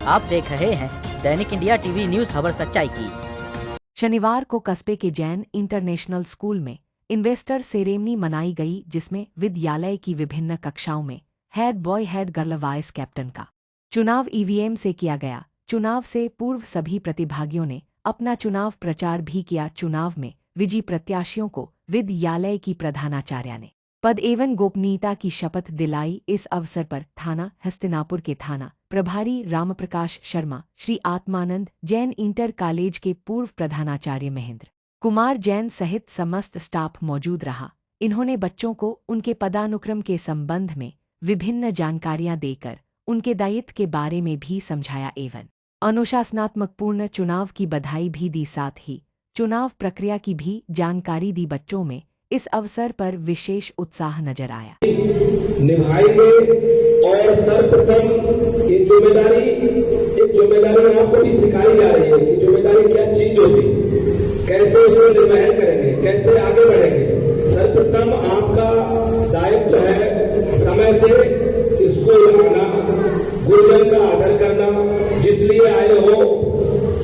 आप देख रहे हैं दैनिक इंडिया टीवी न्यूज, खबर सच्चाई की। शनिवार को कस्बे के जैन इंटरनेशनल स्कूल में इन्वेस्टर सेरेमनी मनाई गई, जिसमें विद्यालय की विभिन्न कक्षाओं में head boy head girl vice captain का चुनाव ईवीएम से किया गया। चुनाव से पूर्व सभी प्रतिभागियों ने अपना चुनाव प्रचार भी किया। चुनाव में विजयी प्रत्याशियों को विद्यालय की प्रधानाचार्या ने पद एवं गोपनीयता की शपथ दिलाई। इस अवसर पर थाना हस्तिनापुर के थाना प्रभारी रामप्रकाश शर्मा, श्री आत्मानंद जैन इंटर कॉलेज के पूर्व प्रधानाचार्य महेंद्र कुमार जैन सहित समस्त स्टाफ मौजूद रहा। इन्होंने बच्चों को उनके पदानुक्रम के संबंध में विभिन्न जानकारियां देकर उनके दायित्व के बारे में भी समझाया एवं अनुशासनात्मक पूर्ण चुनाव की बधाई भी दी। साथ ही चुनाव प्रक्रिया की भी जानकारी दी। बच्चों में इस अवसर पर विशेष उत्साह नजर आया। निभाएंगे और सर्वप्रथम ये जिम्मेदारी आपको भी सिखाई जा रही है कि जिम्मेदारी क्या चीज होती, कैसे उसको निर्वहन करेंगे, कैसे आगे बढ़ेंगे। सर्वप्रथम आपका दायित्व है समय से स्कूल आना, गुरुजन का आदर करना, जिसलिए आए हो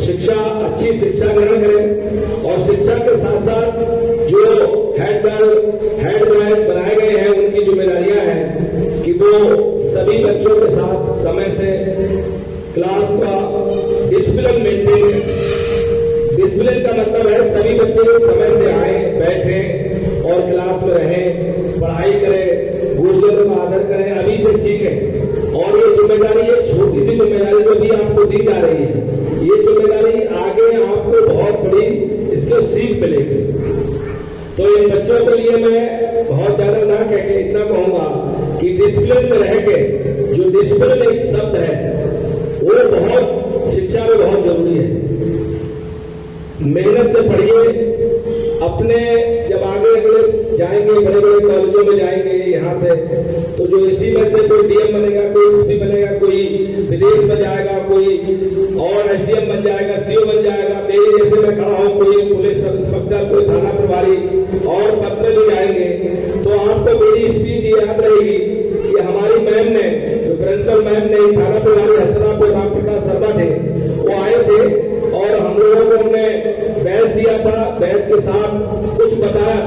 शिक्षा, अच्छी शिक्षा ग्रहण करें और शिक्षा के साथ साथ जो हेड गर्ल हेड बॉय बनाए गए हैं उनकी जिम्मेदारियां हैं कि वो सभी बच्चों के साथ समय से क्लास का डिसिप्लिन मेंटेन। डिसिप्लिन का मतलब है सभी बच्चे समय से आए, बैठे और क्लास में रहें, पढ़ाई करें, गुरुजनों का आदर करें, अभी से सीखें। और ये जिम्मेदारी एक छोटी सी जिम्मेदारी जो भी आपको दी जा रही है, ये जिम्मेदारी आगे आपको बहुत बड़ी इसके सीख मिलेगी। तो इन बच्चों के लिए मैं बहुत ज्यादा ना कह के इतना कहूंगा कि डिसिप्लिन में रह के, जो डिसिप्लिन एक शब्द है वो बहुत शिक्षा में बहुत जरूरी है। मेहनत से पढ़िए, अपने जब आगे जाएंगे, बड़े बड़े कॉलेजों में जाएंगे यहाँ से, तो जो इसी में से कोई डीएम बनेगा, कोई एसपी बनेगा, कोई विदेश में जाएगा, कोई और एसडीएम बन जाएगा, सीओ बन जाएगा। मेरे जैसे मैं खड़ा हूँ, कोई पुलिस सब इंस्पेक्टर, कोई थाना प्रभारी और पद में भी जाएंगे। तो आपको मेरी स्पीच याद रहेगी कि हमारी मैम ने, जो प्रिंसिपल मैम ने, थाना प्रभारी हस्तिनापुर रामप्रकाश शर्मा थे, वो आए थे और हम लोगों को उन्होंने बैच दिया था। बैच के साथ कुछ बताया,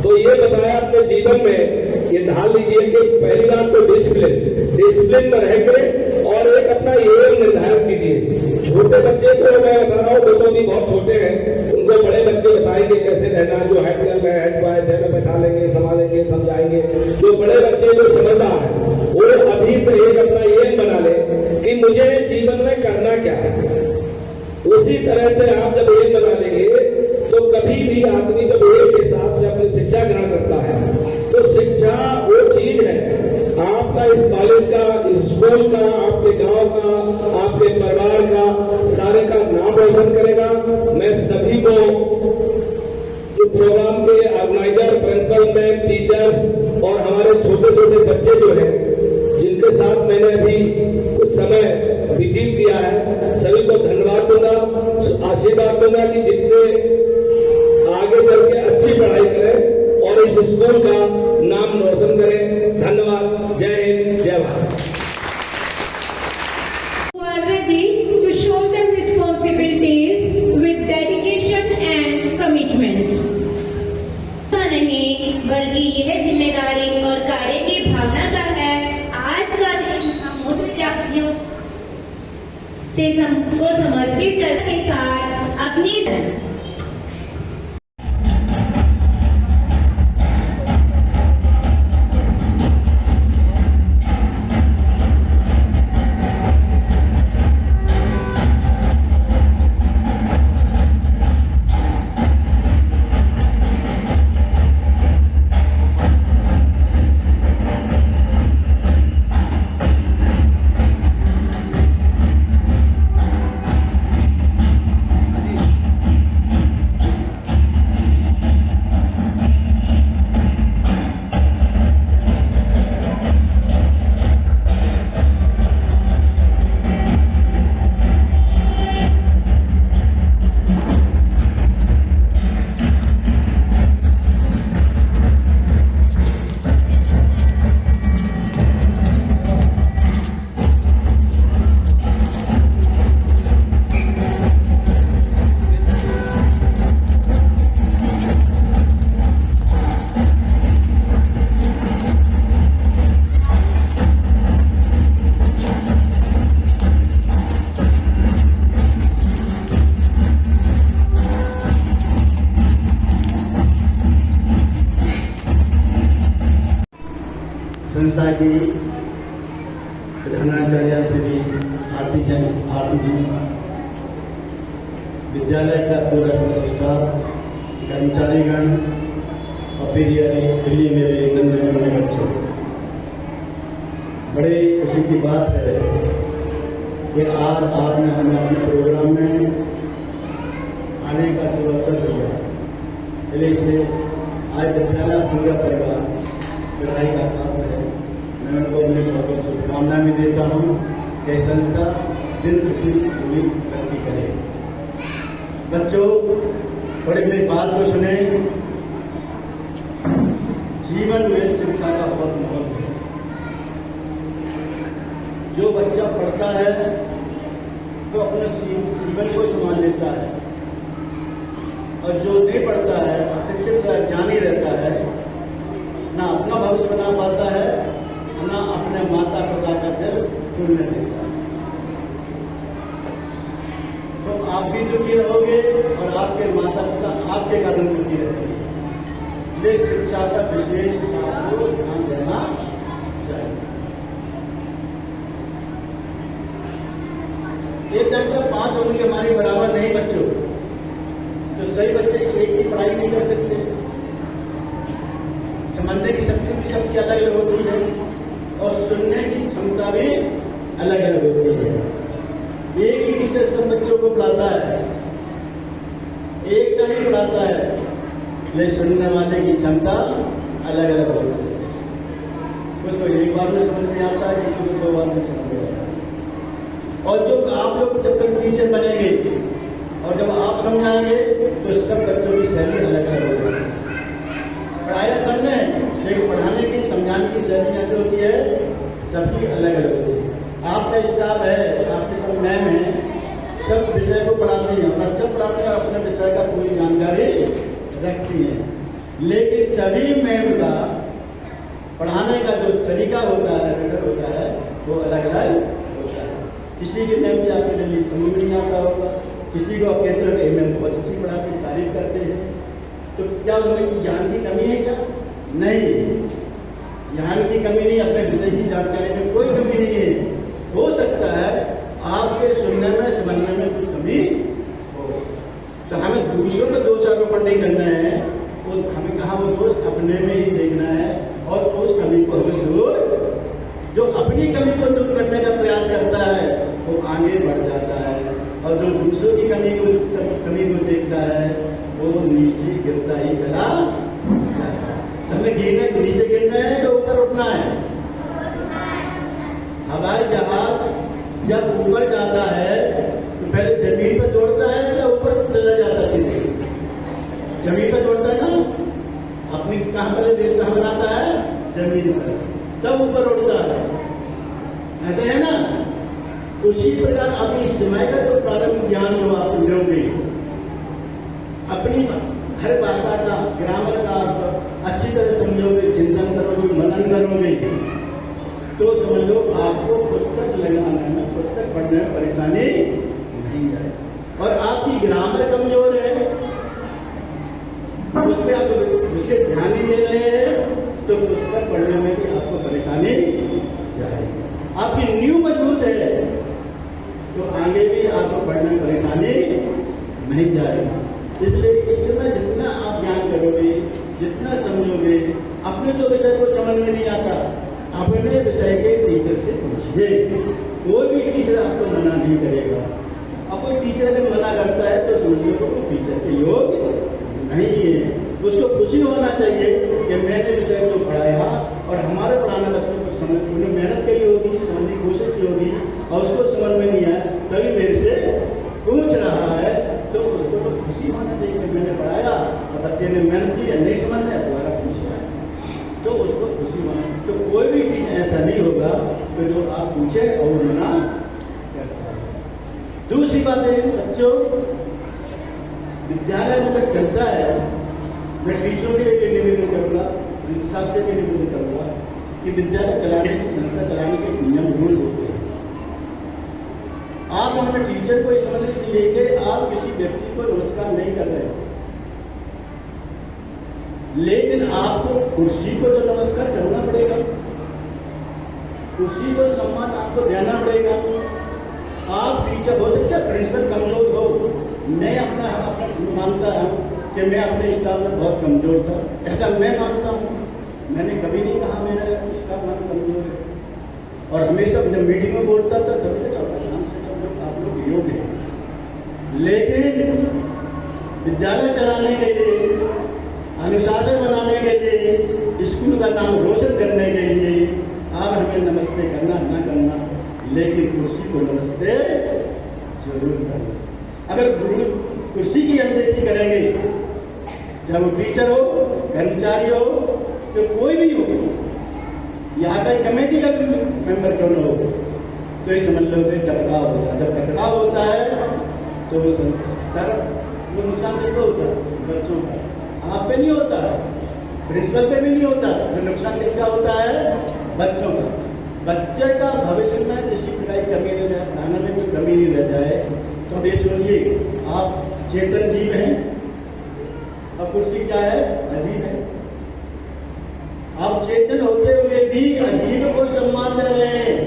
तो ये बताया अपने जीवन में ये ध्यान लीजिए कि पहली बात तो डिसिप्लिन में रहकर और एक अपना एम निर्धारित कीजिए। छोटे बच्चे को मैं बता रहा हूँ, वो तो भी बहुत छोटे हैं, उनको बड़े बच्चे बताएंगे कैसे रहना। जो हेड गर्ल है, हेड बॉय है, में बैठा लेंगे, संभालेंगे, समझाएंगे। जो बड़े बच्चे जो समझदार है वो अभी से एक अपना एम बना ले कि मुझे जीवन में करना क्या है। उसी तरह से आप जब एम बना लेंगे तो कभी भी आदमी जब एक हिसाब से अपनी शिक्षा ग्रहण करता है तो शिक्षा वो चीज है आपका, इस कॉलेज का, इस स्कूल का, आपके गांव का, आपके परिवार का, सारे का नाम रोशन करेगा। मैं सभी को, जो प्रोग्राम के ऑर्गेनाइजर, प्रिंसिपल मैम, टीचर्स और हमारे छोटे छोटे बच्चे जो हैं, जिनके साथ मैंने अभी कुछ समय व्यतीत किया है, सभी को धन्यवाद दूंगा, आशीर्वाद दूंगा कि जितने आगे चल के अच्छी पढ़ाई करें और इस स्कूल का नाम रोशन करें। धन्यवाद। जय हिंद, जय भारत। बल्कि यह जिम्मेदारी और कार्य की भावना का है। आज का दिन हम उन विद्यार्थियों से को समर्पित करने के साथ अपनी गई प्रधानाचार्य श्री आरती जी, विद्यालय का पूरा समस्त स्टाफ, कर्मचारीगण और फिर दिल्ली में भी गणमान्य बच्चों, बड़े खुशी की बात है कि आज आपने हमें अपने प्रोग्राम में आने का शुभ अवसर दिया। इसलिए आज विद्यालय पूरा परिवार पढ़ाई का पात्र है। मैं उनको अपनी बहुत बहुत शुभकामना भी देता हूँ कि संस्था दिन प्रतिदिन पूरी तरक्की करे। बच्चों, बड़े मेरी बात को सुने, जीवन में शिक्षा का बहुत महत्व है। जो बच्चा पढ़ता है तो अपने जीवन को संभाल लेता है, और जो नहीं पढ़ता है, अशिक्षित ज्ञानी रहता है, ना अपना भविष्य बना पाता है, ना अपने माता पिता का दिल छूने देता है। तो आप भी दुखी रहोगे और आपके माता पिता आपके कारण दुखी रहेंगे। इसलिए शिक्षा का विशेष आपको ध्यान देना चाहिए। एक तक 5 उम्र की हमारी बराबर नहीं बच्चों, तो सही बच्चे एक ही पढ़ाई नहीं कर सकते। समझने की शक्ति भी सबकी अलग अलग होती है और सुनने की क्षमता भी अलग अलग होती है। एक ही टीचर सब बच्चों को पढ़ाता है, एक सा ही पढ़ाता है, लेकिन सुनने वाले की क्षमता अलग अलग होती है। उसको एक बार में समझ में आता है, किसी को 2 बार में समझ में आता है। और जो आप लोग जब तक टीचर बनेंगे और जब आप समझाएंगे तो सब बच्चों की शैली अलग अलग होगी। पढ़ाया सबने, लेकिन पढ़ाने की समझाने की शैली कैसे होती है, सबकी अलग अलग होती है। आपका स्टाफ है, आपके सब मैम है, सब विषय को पढ़ाते हैं और अच्छा पढ़ाते हैं और अपने विषय का पूरी जानकारी रखती हैं। लेकिन सभी मैम का पढ़ाने का जो तरीका होता है, मेथड होता है, वो अलग अलग होता है। किसी के मैम की आपके लिए समझ नहीं आता होगा, किसी को आप कहते हो कि मैम बहुत अच्छी पढ़ाती, तारीफ करते हैं, तो क्या उनमें ज्ञान की कमी है क्या? नहीं, ज्ञान की कमी नहीं, अपने विषय की जानकारी में कोई कमी नहीं है। हो सकता है आपके सुनने में समझने में कुछ कमी हो, तो हमें दूसरों का दोषारोपण नहीं करना है, वो हमें कहा वो दोष अपने में ही देखना है और उस कमी को हमें दूर, जो अपनी कमी को दूर करने का प्रयास करता है वो आगे बढ़ जाता है, और जो दूसरों की कमी को देखता है वो नीचे गिरता ही चला जाता है। हमें नीचे गिरना है तो ऊपर उठना है। हवाई जहाज जब ऊपर जाता है तो पहले जमीन पर दौड़ता है या ऊपर चला जाता है? सीधे जमीन पर दौड़ता है ना, अपनी कहां पर देश कहां बनाता है? जमीन पर, तब ऊपर उड़ता है। ऐसा है ना? उसी प्रकार अपनी समय का जो प्रारंभिक ज्ञान जो आप लोगे, अपनी हर भाषा का, ग्रामर का अच्छी तरह समझोगे, चिंतन करोगे, मनन करोगे, तो समझ लो आपको पुस्तक लगाने में, पुस्तक पढ़ने में परेशानी नहीं आए। और आपकी ग्रामर कमजोर है, उसमें आप विशेष ध्यान नहीं दे रहे हैं, तो पुस्तक पढ़ने में भी आपको परेशानी जाएगी। आपकी नींव मजबूत है तो आगे भी आपको पढ़ने में परेशानी नहीं जाएगी। इसलिए इस समय जितना आप ज्ञान करोगे, जितना समझोगे, अपने तो विषय को समझ में नहीं आता, अपने विषय के टीचर से पूछिए। कोई भी टीचर आपको मना नहीं करेगा। अब कोई टीचर अगर मना करता है तो समझिए को टीचर के योग्य नहीं है। उसको खुशी होना चाहिए कि मैंने विषय को पढ़ाया और हमारे पढ़ाने बच्चों को समझ, उन्हें मेहनत करी होगी, समझने की कोशिश की होगी और उसको समझ में नहीं आया तभी मेरे से पूछ रहा है, तो उसको तो खुशी होना चाहिए कि मैंने पढ़ाया और बच्चे ने मेहनत की है, नहीं समझ में दोबारा पूछ रहा है, तो उसको खुशी होना। तो कोई भी टीचर ऐसा नहीं होगा कि जो आप पूछे और मना करता है। दूसरी बात है बच्चों, विद्यालय अगर चलता है, मैं टीचरों के लिए निवेदन करूँगा, सबसे भी निवेदन करूँगा कि विद्यालय चलाने की, संस्था चलाने के नियम रूल होते हैं। आप अपने टीचर को इस समझने से लेके आप किसी व्यक्ति को नमस्कार नहीं कर रहे, लेकिन आपको कुर्सी को तो नमस्कार करना पड़ेगा। उसी को सम्मान आपको देना पड़ेगा। आप टीचर हो सकते हैं, प्रिंसिपल कमजोर हो, मैं अपना मानता हूँ कि मैं अपने स्टाफ में बहुत कमजोर था, ऐसा मैं मानता हूँ। मैंने कभी नहीं कहा मेरा स्टाफ में कमजोर है, और हमेशा जब मीटिंग में बोलता था सभी से आप लोग योग्य हैं। लेकिन विद्यालय चलाने के लिए, अनुशासन बनाने के लिए, स्कूल का नाम रोशन करने के लिए आप हमें नमस्ते करना ना करना, लेकिन कुर्सी को नमस्ते जरूर करना। अगर कुर्सी की अनदेखी करेंगे, चाहे वो टीचर हो, कर्मचारी हो, तो कोई भी हो, यहाँ का कमेटी का भी मेंबर क्यों न हो, तो ये समझ लो कि टकराव होता है। जब टकराव होता है तो वो सर वो नुकसान किसको होता है? बच्चों का। आप पे नहीं होता है, प्रिंसिपल पे भी नहीं होता, जो नुकसान किसका होता है? बच्चों का। बच्चे का भविष्य में किसी प्रकार की कमी नहीं रह, पढ़ाने में कोई कमी नहीं रह जाए। तो ये सुनिए, आप चेतन जीव हैं और कुर्सी क्या है? अजीब है। आप चेतन होते हुए भी अजीब को सम्मान दे रहे हैं।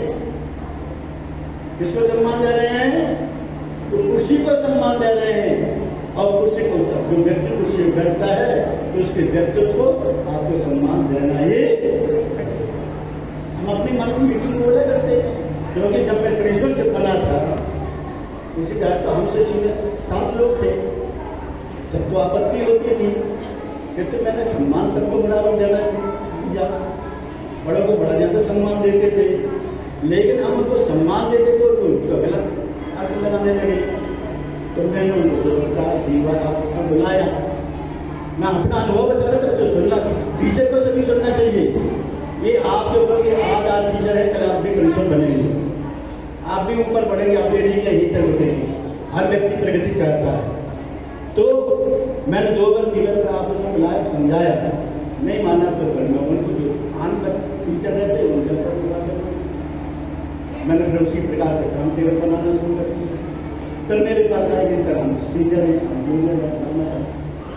किसको सम्मान दे रहे हैं? तो कुर्सी को सम्मान दे रहे हैं। और कुर्सी को, जो व्यक्ति कुर्सी में बैठता है तो उसके व्यक्तित्व को आपको सम्मान देना ही। हम अपनी मन की मीटिंग बोले करते थे, क्योंकि जब मैं प्रिंसिपल से बना था उसी का तो हमसे सीनियर 7 लोग थे, सबको आपत्ति होती थी, फिर तो मैंने सम्मान सबको बराबर देना दिया, बड़ों को बड़ा जैसा सम्मान देते थे। लेकिन हम उनको सम्मान देते तो उनको गलत अर्थ लगाने लगे। तो मैंने उनको आपको बुलाया, मैं अपना अनुभव बता रहा, बच्चों सुनना, टीचर को सभी सुनना चाहिए। ये आप जो कहोगे आज टीचर है, कल आप भी प्रिंसिपल बनेंगे, आप भी ऊपर बढ़ेंगे, आप ये नहीं यहीं तक उठेंगे। हर व्यक्ति प्रगति चाहता है। तो मैंने 2 बार 3 बार आपको बुलाया, समझाया, नहीं माना तो करना। उनको जो आन पर टीचर रहते उनके ऊपर बुला कर मैंने फिर उसी प्रकार से काम टेबल बनाना शुरू कर दिया। फिर मेरे पास आए कि सर हम सीनियर हैं, हम जूनियर हैं।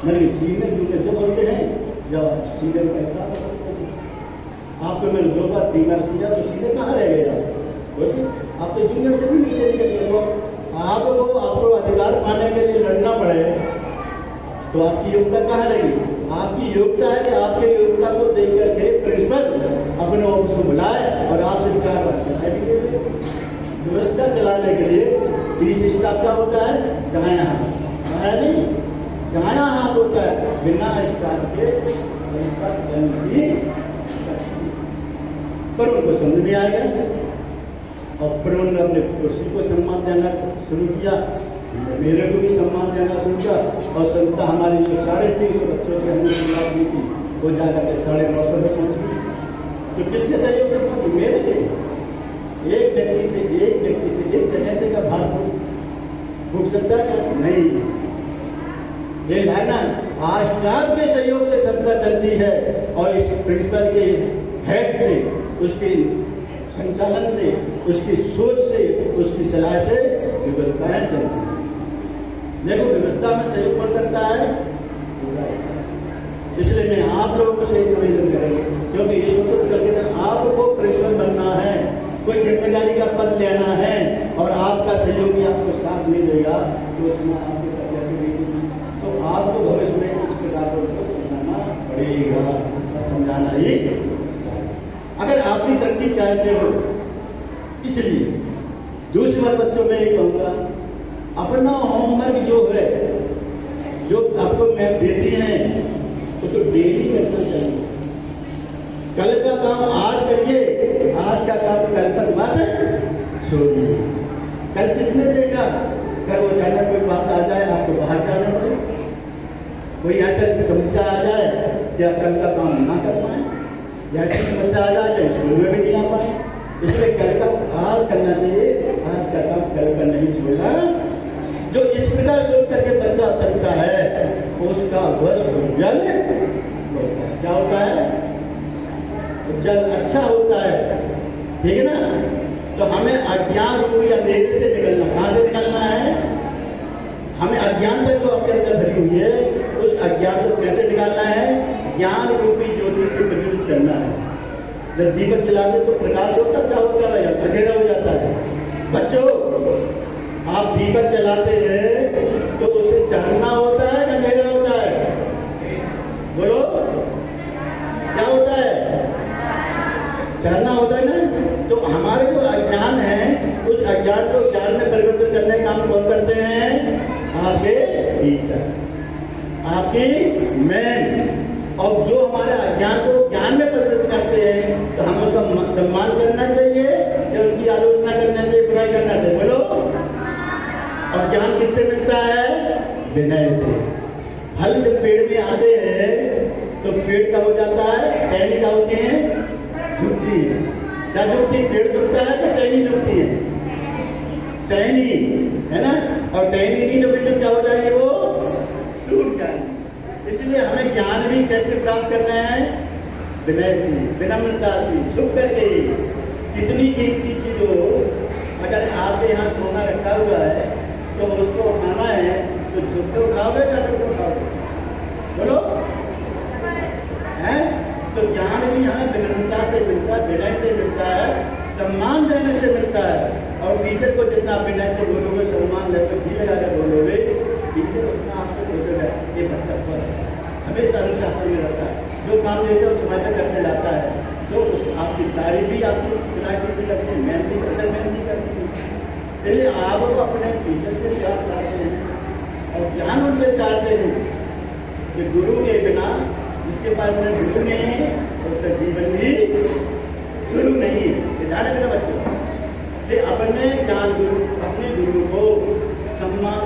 मैंने सीनियर जूनियर जब होते हैं, जब सीनियर का हिसाब आपको मैंने 2 बार 3 बार समझा, तो सीनियर कहाँ रह गया? बोलिए, आप तो जूनियर से भी नीचे निकल गए। आपको अधिकार पाने के लिए लड़ना पड़े तो आपकी योग्यता कहाँ रहेगी? आपकी योग्यता है कि आपके योग्यता को देख करके प्रिंसिपल अपने ऑफिस को बुलाए और आपसे 4 बार सलाह भी ले ले। व्यवस्था चलाने के लिए बीच स्टाफ का होता है दायां हाथ, दायां नहीं दायां हाथ होता है। बिना स्टाफ के संस्था चल भी पर उनको समझ में आ गया और फिर उन्होंने अपने कुर्सी को सम्मान देना शुरू किया, मेरे को भी सम्मान देना शुरू किया। और संस्था हमारी जो 350 बच्चों की हमने शुरुआत की थी, वो जाकर के 950 में पहुँच गई। तो किसके सहयोग से पहुँची? मेरे से। एक व्यक्ति से एक जगह से का भार फूक सकता है? नहीं। ये है ना, आज स्टाफ के सहयोग से संस्था चलती है और इस प्रिंसिपल के हेड से, उसके संचालन से, उसकी सोच से, उसकी सलाह से व्यवस्थाएं चलती हैं। देखो, व्यवस्था में सहयोग कौन करता है? इसलिए मैं आप लोगों को सही निवेदन करेंगे, क्योंकि ये सोच करके आपको प्रिंसिपल बनना है, कोई जिम्मेदारी का पद लेना है और आपका सहयोगी आपको साथ नहीं देगा तो उसमें आपको कैसे देगी? तो आपको भविष्य में इस प्रकार को समझाना पड़ेगा और समझाना ही। अगर आप भी तरक्की चाहते हो, इसलिए दूसरी बात बच्चों में ये कहूँगा, अपना होमवर्क जो है, जो आपको मैम देती हैं, तो डेली करना चाहिए। कल का काम आज करिए, आज का काम कल पर मत छोड़िए। कल किसने देखा? कल वो अचानक कोई बात आ जाए, आपको बाहर जाना पड़े, कोई ऐसा समस्या आ जाए कि आप कल का काम ना कर पाए, ऐसी समस्या आ जाए कि स्कूल में भी नहीं आ पाए। इसलिए कल का आज करना चाहिए, आज का काम कल का नहीं छोड़ना। जो इस प्रकार सोच करके बच्चा चलता है उसका वर्ष जल क्या होता है? जल अच्छा होता है, ठीक है ना। तो हमें अज्ञान रूपी अंधेरे से निकलना, कहाँ से निकलना है? हमें अज्ञान से जो अपने अंदर भरी हुई है, उस अज्ञान को कैसे निकालना है? ज्ञान रूपी ज्योति से प्रज्वलित करना है। जब दीपक जलाते तो प्रकाश होता, क्या होता? बच्चों, आप दीपक जलाते हैं तो उसे चानना होता है या अंधेरा होता है? बोलो, क्या होता है? चानना होता है ना। तो हमारे जो अज्ञान है, उस अज्ञान को ज्ञान में परिवर्तन करने का काम कौन करते हैं? आपके टीचर, आपकी मैम। और जो हमारे अज्ञान को ज्ञान में परिवर्तित करते हैं, तो हम उसका सम्मान करना चाहिए या उनकी आलोचना करना चाहिए, बुराई करना चाहिए? बोलो। और ज्ञान किससे मिलता है? विनय से। फल जब पेड़ में आते हैं तो पेड़ का हो जाता है, टहनी का होती है, झुकती है। क्या झुकती? पेड़ झुकता है तो टहनी झुकती है, टहनी, है ना। और टहनी नहीं झुके तो क्या हो जाएगी? वो टूट जाएगी। इसलिए हमें ज्ञान भी कैसे प्राप्त करना है? विनय से, विनम्रता से, झुक करके। कितनी कीमती चीज हो, अगर आपके यहाँ सोना रखा हुआ है तो उसको उठाना है तो झुक के उठाओगे या झुक के उठाओगे? बोलो, है? तो ज्ञान भी हमें विनम्रता से मिलता है, विनय से मिलता है, सम्मान देने से मिलता है। और टीचर को जितना विनय से बोलोगे, सम्मान लेकर भी लगा कर बोलोगे, टीचर उतना आपको सोचेगा ये बच्चा बस हमेशा अनुशासन में रहता है, जो काम देते हैं वो समय पर करने जाता है, जो आपकी तारीफ भी आपकी इलाके से करती है, मेहनती करते मेहनती करती है। इसलिए आप लोग अपने टीचर से प्यार चाहते हैं और ज्ञान उनसे चाहते हैं कि गुरु के बिना, जिसके पास में गुरु नहीं है उसका जीवन भी शुरू नहीं है। ध्यान रखना बच्चों, अपने ज्ञान गुरु, अपने गुरु को सम्मान